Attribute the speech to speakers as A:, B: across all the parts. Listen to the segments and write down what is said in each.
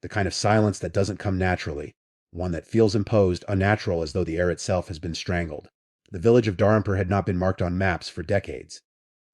A: the kind of silence that doesn't come naturally, one that feels imposed, unnatural, as though the air itself has been strangled. The village of Dharampur had not been marked on maps for decades.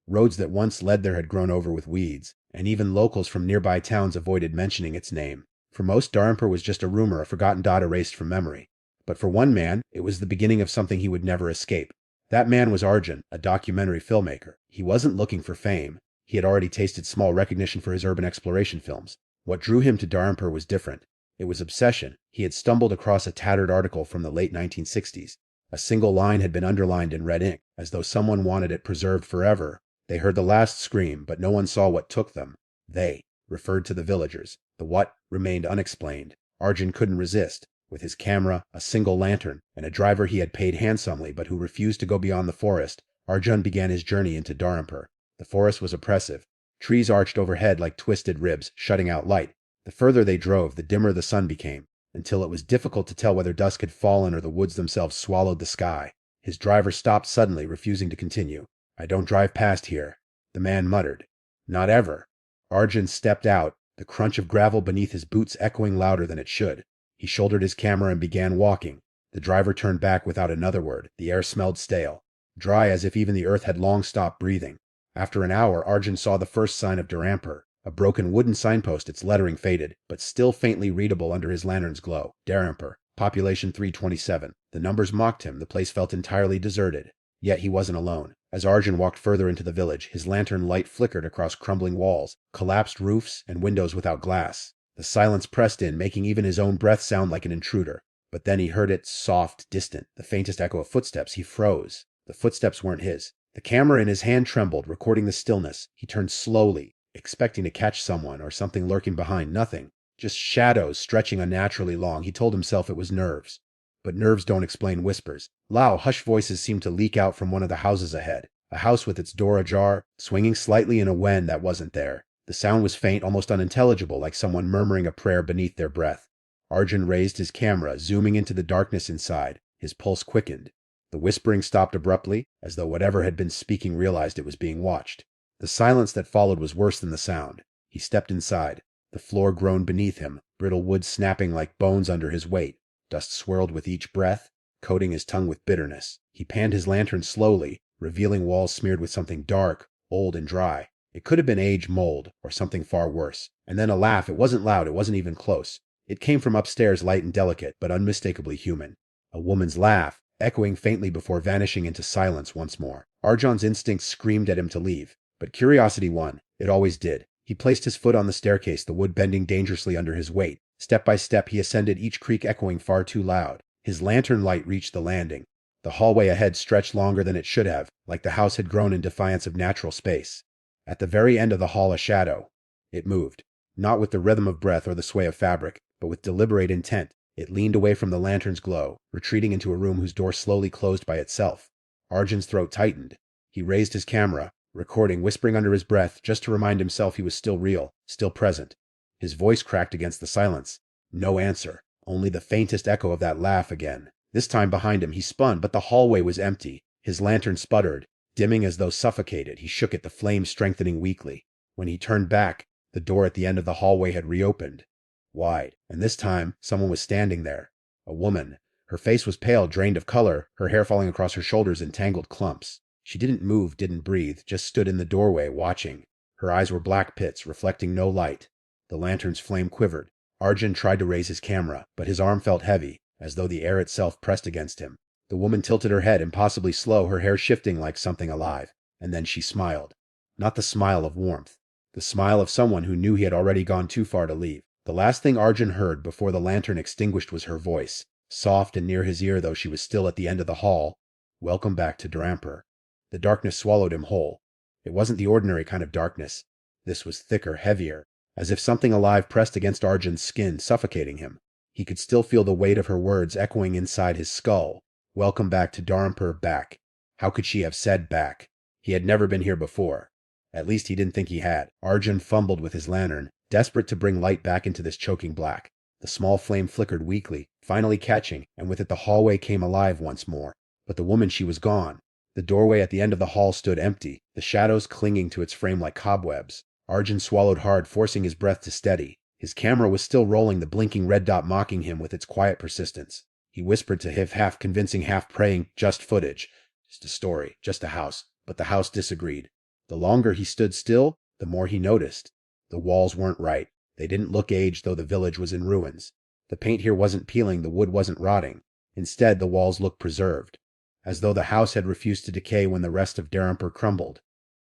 A: Roads that once led there had grown over with weeds, and even locals from nearby towns avoided mentioning its name. For most, Dharampur was just a rumor, a forgotten dot erased from memory. But for one man, it was the beginning of something he would never escape. That man was Arjun, a documentary filmmaker. He wasn't looking for fame. He had already tasted small recognition for his urban exploration films. What drew him to Dharampur was different. It was obsession. He had stumbled across a tattered article from the late 1960s. A single line had been underlined in red ink, as though someone wanted it preserved forever. They heard the last scream, but no one saw what took them. They referred to the villagers. The what remained unexplained. Arjun couldn't resist. With his camera, a single lantern, and a driver he had paid handsomely but who refused to go beyond the forest, Arjun began his journey into Dharampur. The forest was oppressive. Trees arched overhead like twisted ribs, shutting out light. The further they drove, the dimmer the sun became, until it was difficult to tell whether dusk had fallen or the woods themselves swallowed the sky. His driver stopped suddenly, refusing to continue. "I don't drive past here," the man muttered. "Not ever." Arjun stepped out, the crunch of gravel beneath his boots echoing louder than it should. He shouldered his camera and began walking. The driver turned back without another word. The air smelled stale, dry as if even the earth had long stopped breathing. After an hour, Arjun saw the first sign of Dharampur, a broken wooden signpost, its lettering faded, but still faintly readable under his lantern's glow. Dharampur, population 327. The numbers mocked him. The place felt entirely deserted. Yet he wasn't alone. As Arjun walked further into the village, his lantern light flickered across crumbling walls, collapsed roofs, and windows without glass. The silence pressed in, making even his own breath sound like an intruder. But then he heard it, soft, distant, the faintest echo of footsteps. He froze. The footsteps weren't his. The camera in his hand trembled, recording the stillness. He turned slowly, expecting to catch someone or something lurking behind. Nothing. Just shadows stretching unnaturally long. He told himself it was nerves. But nerves don't explain whispers. Loud, hushed voices seemed to leak out from one of the houses ahead. A house with its door ajar, swinging slightly in a wind that wasn't there. The sound was faint, almost unintelligible, like someone murmuring a prayer beneath their breath. Arjun raised his camera, zooming into the darkness inside. His pulse quickened. The whispering stopped abruptly, as though whatever had been speaking realized it was being watched. The silence that followed was worse than the sound. He stepped inside. The floor groaned beneath him, brittle wood snapping like bones under his weight. Dust swirled with each breath, coating his tongue with bitterness. He panned his lantern slowly, revealing walls smeared with something dark, old, and dry. It could have been age, mold, or something far worse. And then a laugh. It wasn't loud. It wasn't even close. It came from upstairs, light and delicate, but unmistakably human. A woman's laugh, echoing faintly before vanishing into silence once more. Arjun's instincts screamed at him to leave, but curiosity won. It always did. He placed his foot on the staircase, the wood bending dangerously under his weight. Step by step, he ascended, each creak echoing far too loud. His lantern light reached the landing. The hallway ahead stretched longer than it should have, like the house had grown in defiance of natural space. At the very end of the hall, a shadow. It moved, not with the rhythm of breath or the sway of fabric, but with deliberate intent. It leaned away from the lantern's glow, retreating into a room whose door slowly closed by itself. Arjun's throat tightened. He raised his camera, recording, whispering under his breath, just to remind himself he was still real, still present. His voice cracked against the silence. No answer, only the faintest echo of that laugh again. This time behind him, he spun, but the hallway was empty. His lantern sputtered, dimming as though suffocated. He shook it, the flame strengthening weakly. When he turned back, the door at the end of the hallway had reopened, wide, and this time someone was standing there. A woman. Her face was pale, drained of color, her hair falling across her shoulders in tangled clumps. She didn't move, didn't breathe, just stood in the doorway, watching. Her eyes were black pits, reflecting no light. The lantern's flame quivered. Arjun tried to raise his camera, but his arm felt heavy, as though the air itself pressed against him. The woman tilted her head, impossibly slow, her hair shifting like something alive. And then she smiled. Not the smile of warmth. The smile of someone who knew he had already gone too far to leave. The last thing Arjun heard before the lantern extinguished was her voice, soft and near his ear though she was still at the end of the hall. "Welcome back to Dharampur." The darkness swallowed him whole. It wasn't the ordinary kind of darkness. This was thicker, heavier, as if something alive pressed against Arjun's skin, suffocating him. He could still feel the weight of her words echoing inside his skull. Welcome back to Dharampur, back. How could she have said back? He had never been here before. At least he didn't think he had. Arjun fumbled with his lantern, desperate to bring light back into this choking black. The small flame flickered weakly, finally catching, and with it the hallway came alive once more. But the woman, she was gone. The doorway at the end of the hall stood empty, the shadows clinging to its frame like cobwebs. Arjun swallowed hard, forcing his breath to steady. His camera was still rolling, the blinking red dot mocking him with its quiet persistence. He whispered to Hiv, half convincing, half praying, just footage. Just a story, just a house. But the house disagreed. The longer he stood still, the more he noticed. The walls weren't right. They didn't look aged, though the village was in ruins. The paint here wasn't peeling, the wood wasn't rotting. Instead, the walls looked preserved, as though the house had refused to decay when the rest of Darumper crumbled.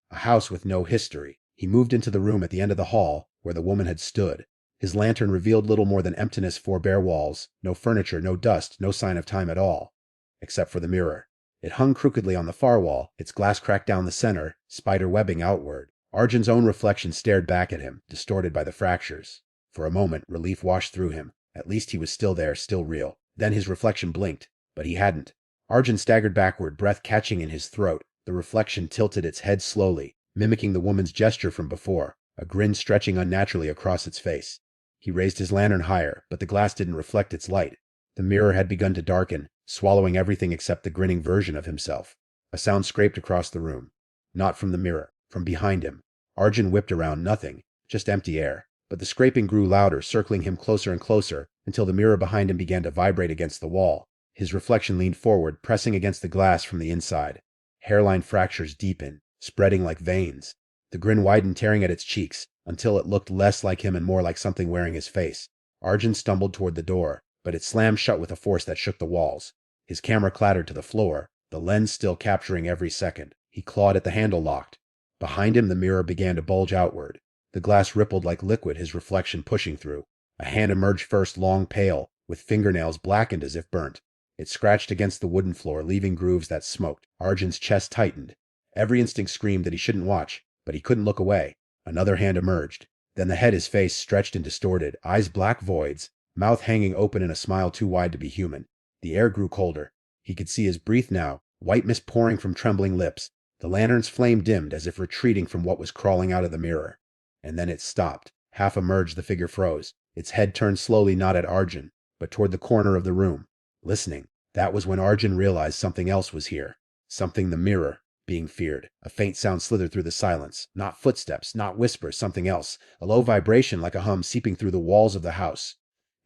A: A house with no history. He moved into the room at the end of the hall, where the woman had stood. His lantern revealed little more than emptiness, four bare walls, no furniture, no dust, no sign of time at all, except for the mirror. It hung crookedly on the far wall, its glass cracked down the center, spider webbing outward. Arjun's own reflection stared back at him, distorted by the fractures. For a moment, relief washed through him. At least he was still there, still real. Then his reflection blinked, but he hadn't. Arjun staggered backward, breath catching in his throat. The reflection tilted its head slowly, mimicking the woman's gesture from before, a grin stretching unnaturally across its face. He raised his lantern higher, but the glass didn't reflect its light. The mirror had begun to darken, swallowing everything except the grinning version of himself. A sound scraped across the room. Not from the mirror, from behind him. Arjun whipped around, nothing, just empty air. But the scraping grew louder, circling him closer and closer, until the mirror behind him began to vibrate against the wall. His reflection leaned forward, pressing against the glass from the inside. Hairline fractures deepened, spreading like veins. The grin widened, tearing at its cheeks, until it looked less like him and more like something wearing his face. Arjun stumbled toward the door, but it slammed shut with a force that shook the walls. His camera clattered to the floor, the lens still capturing every second. He clawed at the handle locked. Behind him, the mirror began to bulge outward. The glass rippled like liquid, his reflection pushing through. A hand emerged first, long, pale, with fingernails blackened as if burnt. It scratched against the wooden floor, leaving grooves that smoked. Arjun's chest tightened. Every instinct screamed that he shouldn't watch, but he couldn't look away. Another hand emerged. Then the head, his face stretched and distorted, eyes black voids, mouth hanging open in a smile too wide to be human. The air grew colder. He could see his breath now, white mist pouring from trembling lips. The lantern's flame dimmed, as if retreating from what was crawling out of the mirror. And then it stopped. Half emerged, the figure froze. Its head turned slowly, not at Arjun, but toward the corner of the room, listening. That was when Arjun realized something else was here. Something the mirror being feared. A faint sound slithered through the silence. Not footsteps, not whispers, something else. A low vibration like a hum seeping through the walls of the house.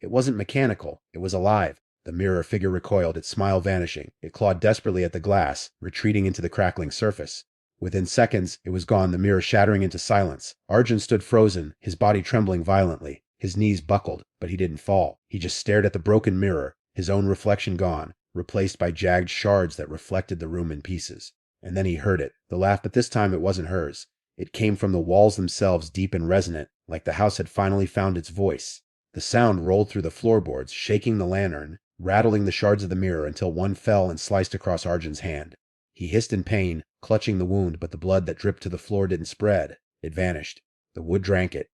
A: It wasn't mechanical. It was alive. The mirror figure recoiled, its smile vanishing. It clawed desperately at the glass, retreating into the crackling surface. Within seconds, it was gone, the mirror shattering into silence. Arjun stood frozen, his body trembling violently. His knees buckled, but he didn't fall. He just stared at the broken mirror, his own reflection gone, replaced by jagged shards that reflected the room in pieces. And then he heard it, the laugh, but this time it wasn't hers. It came from the walls themselves, deep and resonant, like the house had finally found its voice. The sound rolled through the floorboards, shaking the lantern, rattling the shards of the mirror until one fell and sliced across Arjun's hand. He hissed in pain, clutching the wound, but the blood that dripped to the floor didn't spread. It vanished. The wood drank it.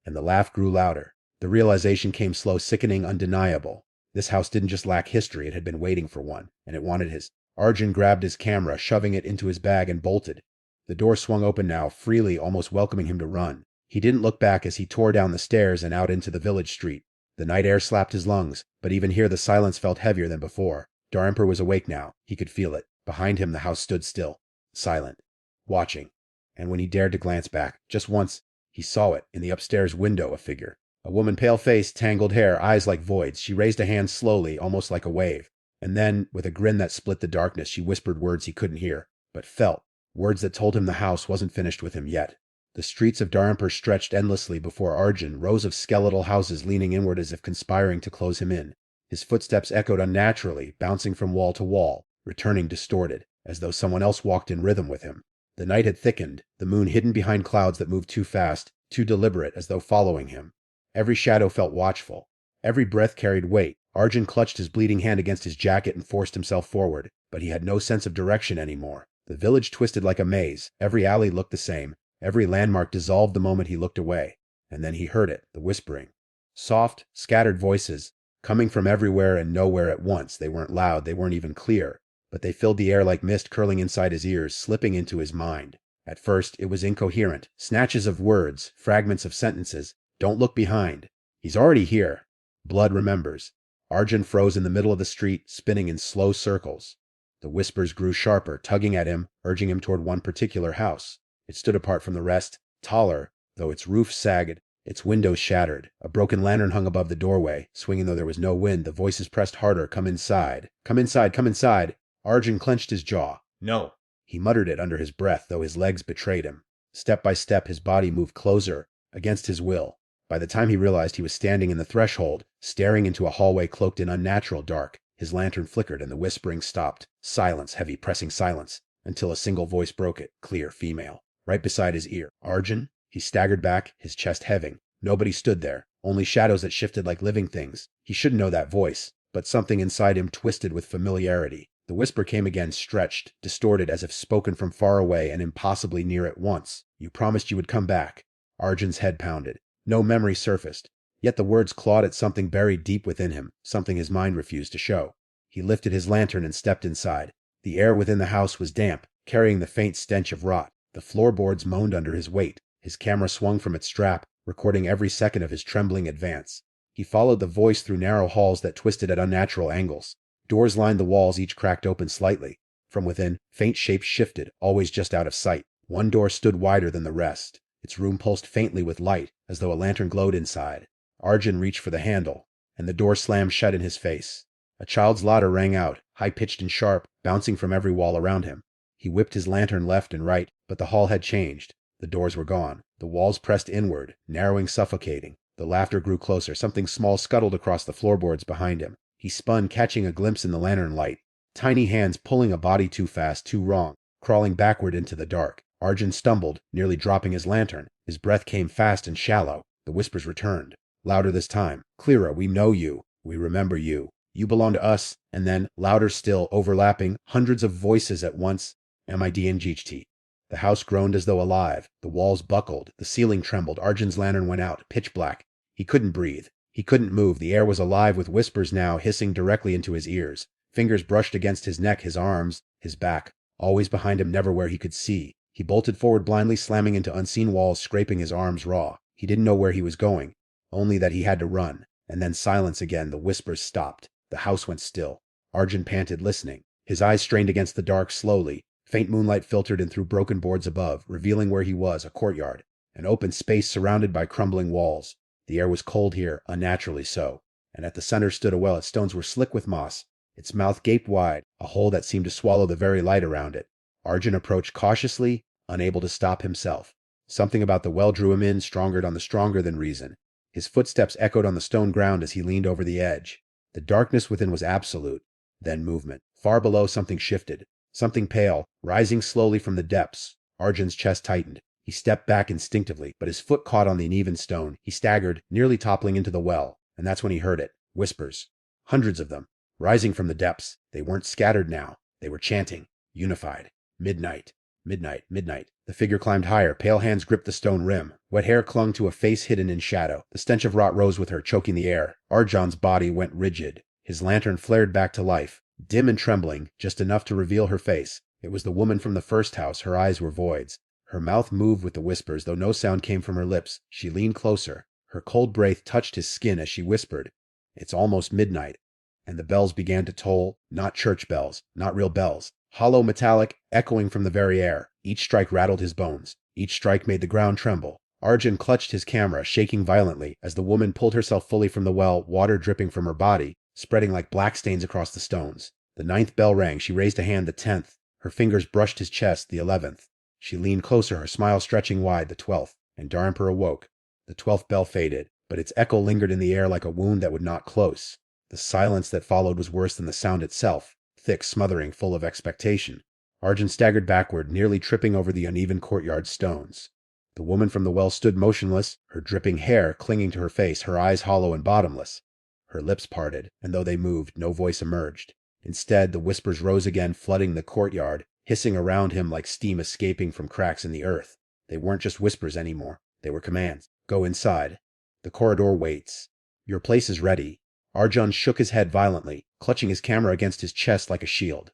A: And the laugh grew louder. The realization came slow, sickening, undeniable. This house didn't just lack history, it had been waiting for one, and it wanted his. Arjun grabbed his camera, shoving it into his bag, and bolted. The door swung open now, freely, almost welcoming him to run. He didn't look back as he tore down the stairs and out into the village street. The night air slapped his lungs, but even here the silence felt heavier than before. Darumper was awake now. He could feel it. Behind him the house stood still, silent, watching. And when he dared to glance back, just once, he saw it, in the upstairs window, a figure. A woman, pale-faced, tangled hair, eyes like voids. She raised a hand slowly, almost like a wave. And then, with a grin that split the darkness, she whispered words he couldn't hear, but felt. Words that told him the house wasn't finished with him yet. The streets of Darumper stretched endlessly before Arjun, rows of skeletal houses leaning inward as if conspiring to close him in. His footsteps echoed unnaturally, bouncing from wall to wall, returning distorted, as though someone else walked in rhythm with him. The night had thickened, the moon hidden behind clouds that moved too fast, too deliberate, as though following him. Every shadow felt watchful. Every breath carried weight. Arjun clutched his bleeding hand against his jacket and forced himself forward, but he had no sense of direction anymore. The village twisted like a maze. Every alley looked the same. Every landmark dissolved the moment he looked away. And then he heard it, the whispering. Soft, scattered voices, coming from everywhere and nowhere at once. They weren't loud, they weren't even clear, but they filled the air like mist curling inside his ears, slipping into his mind. At first, it was incoherent. Snatches of words, fragments of sentences. Don't look behind. He's already here. Blood remembers. Arjun froze in the middle of the street, spinning in slow circles. The whispers grew sharper, tugging at him, urging him toward one particular house. It stood apart from the rest, taller, though its roof sagged, Its windows shattered. A broken lantern hung above the doorway. Swinging though there was no wind, the voices pressed harder. Come inside. Come inside. Come inside. Arjun clenched his jaw. No. He muttered it under his breath, though his legs betrayed him. Step by step, his body moved closer, against his will. By the time he realized he was standing in the threshold, staring into a hallway cloaked in unnatural dark, his lantern flickered and the whispering stopped. Silence, heavy, pressing silence, until a single voice broke it, clear, female, right beside his ear. Arjun? He staggered back, his chest heaving. Nobody stood there, only shadows that shifted like living things. He should know that voice, but something inside him twisted with familiarity. The whisper came again, stretched, distorted, as if spoken from far away and impossibly near at once. You promised you would come back. Arjun's head pounded. No memory surfaced, yet the words clawed at something buried deep within him, something his mind refused to show. He lifted his lantern and stepped inside. The air within the house was damp, carrying the faint stench of rot. The floorboards moaned under his weight. His camera swung from its strap, recording every second of his trembling advance. He followed the voice through narrow halls that twisted at unnatural angles. Doors lined the walls, each cracked open slightly. From within, faint shapes shifted, always just out of sight. One door stood wider than the rest. Its room pulsed faintly with light, as though a lantern glowed inside. Arjun reached for the handle, and the door slammed shut in his face. A child's laughter rang out, high-pitched and sharp, bouncing from every wall around him. He whipped his lantern left and right, but the hall had changed. The doors were gone. The walls pressed inward, narrowing, suffocating. The laughter grew closer. Something small scuttled across the floorboards behind him. He spun, catching a glimpse in the lantern light. Tiny hands pulling a body too fast, too wrong, crawling backward into the dark. Arjun stumbled, nearly dropping his lantern. His breath came fast and shallow. The whispers returned. Louder this time. Clearer. We know you. We remember you. You belong to us. And then, louder still, overlapping, hundreds of voices at once. MIDNGHT. The house groaned as though alive. The walls buckled. The ceiling trembled. Arjun's lantern went out, pitch black. He couldn't breathe. He couldn't move. The air was alive with whispers now, hissing directly into his ears. Fingers brushed against his neck, his arms, his back. Always behind him, never where he could see. He bolted forward blindly, slamming into unseen walls, scraping his arms raw. He didn't know where he was going, only that he had to run. And then silence again. The whispers stopped. The house went still. Arjun panted, listening. His eyes strained against the dark slowly. Faint moonlight filtered in through broken boards above, revealing where he was, a courtyard. An open space surrounded by crumbling walls. The air was cold here, unnaturally so. And at the center stood a well. Its stones were slick with moss. Its mouth gaped wide, a hole that seemed to swallow the very light around it. Arjun approached cautiously, unable to stop himself. Something about the well drew him in, stronger than reason. His footsteps echoed on the stone ground as he leaned over the edge. The darkness within was absolute. Then movement. Far below, something shifted. Something pale, rising slowly from the depths. Arjun's chest tightened. He stepped back instinctively, but his foot caught on the uneven stone. He staggered, nearly toppling into the well, and that's when he heard it. Whispers. Hundreds of them. Rising from the depths. They weren't scattered now. They were chanting. Unified. Midnight. Midnight. Midnight. The figure climbed higher. Pale hands gripped the stone rim. Wet hair clung to a face hidden in shadow. The stench of rot rose with her, choking the air. Arjun's body went rigid. His lantern flared back to life. Dim and trembling, just enough to reveal her face. It was the woman from the first house. Her eyes were voids. Her mouth moved with the whispers, though no sound came from her lips. She leaned closer. Her cold breath touched his skin as she whispered, "It's almost midnight." And the bells began to toll, not church bells, not real bells. Hollow, metallic, echoing from the very air. Each strike rattled his bones. Each strike made the ground tremble. Arjun clutched his camera, shaking violently, as the woman pulled herself fully from the well, water dripping from her body, spreading like black stains across the stones. The 9th bell rang. She raised a hand, the 10th. Her fingers brushed his chest, the 11th. She leaned closer, her smile stretching wide, the 12th, and Dharmapur awoke. The 12th bell faded, but its echo lingered in the air like a wound that would not close. The silence that followed was worse than the sound itself, thick, smothering, full of expectation. Arjun staggered backward, nearly tripping over the uneven courtyard stones. The woman from the well stood motionless, her dripping hair clinging to her face, her eyes hollow and bottomless. Her lips parted, and though they moved, no voice emerged. Instead, the whispers rose again, flooding the courtyard, hissing around him like steam escaping from cracks in the earth. They weren't just whispers anymore. They were commands. Go inside. The corridor waits. Your place is ready. Arjun shook his head violently, clutching his camera against his chest like a shield.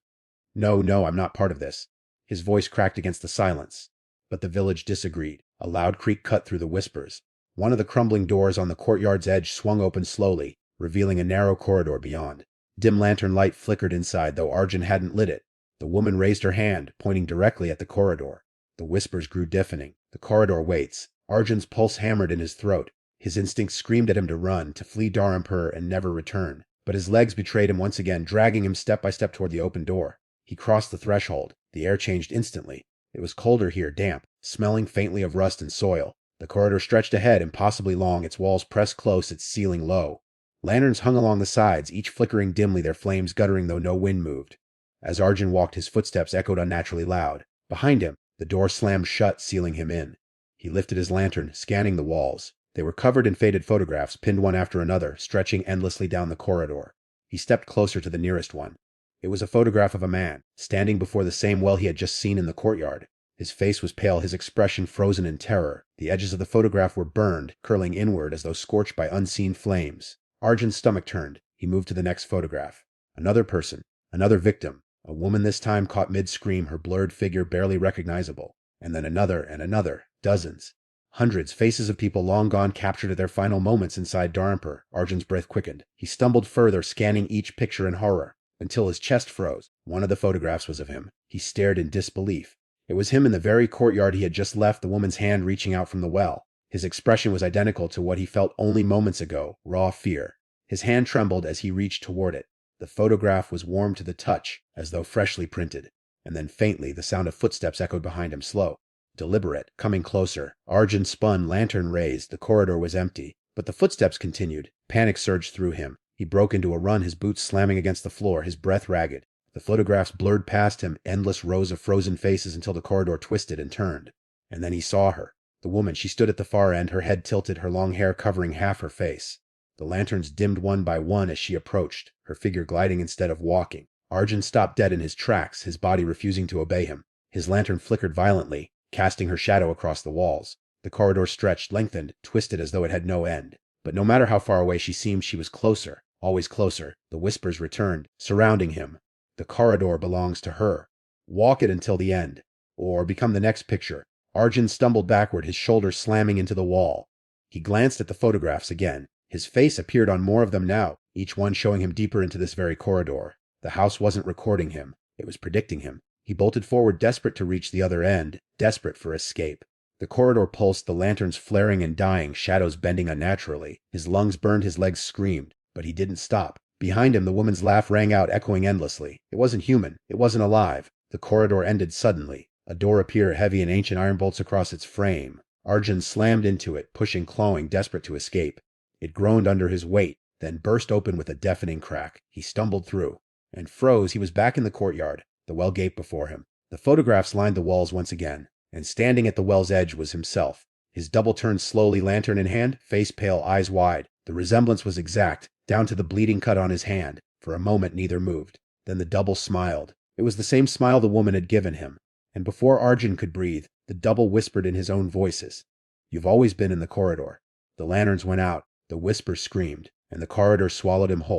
A: No, I'm not part of this. His voice cracked against the silence. But the village disagreed. A loud creak cut through the whispers. One of the crumbling doors on the courtyard's edge swung open slowly, revealing a narrow corridor beyond. Dim lantern light flickered inside, though Arjun hadn't lit it. The woman raised her hand, pointing directly at the corridor. The whispers grew deafening. The corridor waits. Arjun's pulse hammered in his throat. His instincts screamed at him to run, to flee Dharampur and never return. But his legs betrayed him once again, dragging him step by step toward the open door. He crossed the threshold. The air changed instantly. It was colder here, damp, smelling faintly of rust and soil. The corridor stretched ahead, impossibly long, its walls pressed close, its ceiling low. Lanterns hung along the sides, each flickering dimly, their flames guttering though no wind moved. As Arjun walked, his footsteps echoed unnaturally loud. Behind him, the door slammed shut, sealing him in. He lifted his lantern, scanning the walls. They were covered in faded photographs, pinned one after another, stretching endlessly down the corridor. He stepped closer to the nearest one. It was a photograph of a man, standing before the same well he had just seen in the courtyard. His face was pale, his expression frozen in terror. The edges of the photograph were burned, curling inward as though scorched by unseen flames. Arjun's stomach turned. He moved to the next photograph. Another person, another victim. A woman this time caught mid-scream, her blurred figure barely recognizable. And then another and another. Dozens. Hundreds, faces of people long gone, captured at their final moments inside Dharampur. Arjun's breath quickened. He stumbled further, scanning each picture in horror, until his chest froze. One of the photographs was of him. He stared in disbelief. It was him in the very courtyard he had just left, the woman's hand reaching out from the well. His expression was identical to what he felt only moments ago, raw fear. His hand trembled as he reached toward it. The photograph was warm to the touch, as though freshly printed. And then faintly, the sound of footsteps echoed behind him, slow, deliberate, coming closer. Arjun spun, lantern raised. The corridor was empty. But the footsteps continued. Panic surged through him. He broke into a run, his boots slamming against the floor, his breath ragged. The photographs blurred past him, endless rows of frozen faces, until the corridor twisted and turned. And then he saw her. The woman, she stood at the far end, her head tilted, her long hair covering half her face. The lanterns dimmed one by one as she approached, her figure gliding instead of walking. Arjun stopped dead in his tracks, his body refusing to obey him. His lantern flickered violently, casting her shadow across the walls. The corridor stretched, lengthened, twisted as though it had no end. But no matter how far away she seemed, she was closer, always closer. The whispers returned, surrounding him. The corridor belongs to her. Walk it until the end, or become the next picture. Arjun stumbled backward, his shoulders slamming into the wall. He glanced at the photographs again. His face appeared on more of them now, each one showing him deeper into this very corridor. The house wasn't recording him. It was predicting him. He bolted forward, desperate to reach the other end, desperate for escape. The corridor pulsed, the lanterns flaring and dying, shadows bending unnaturally. His lungs burned, his legs screamed. But he didn't stop. Behind him, the woman's laugh rang out, echoing endlessly. It wasn't human. It wasn't alive. The corridor ended suddenly. A door appeared, heavy and ancient iron bolts across its frame. Arjun slammed into it, pushing, clawing, desperate to escape. It groaned under his weight, then burst open with a deafening crack. He stumbled through and froze. He was back in the courtyard, the well gaped before him. The photographs lined the walls once again, and standing at the well's edge was himself. His double turned slowly, lantern in hand, face pale, eyes wide. The resemblance was exact, down to the bleeding cut on his hand. For a moment neither moved. Then the double smiled. It was the same smile the woman had given him. And before Arjun could breathe, the double whispered in his own voices, "You've always been in the corridor." The lanterns went out, the whisper screamed, and the corridor swallowed him whole.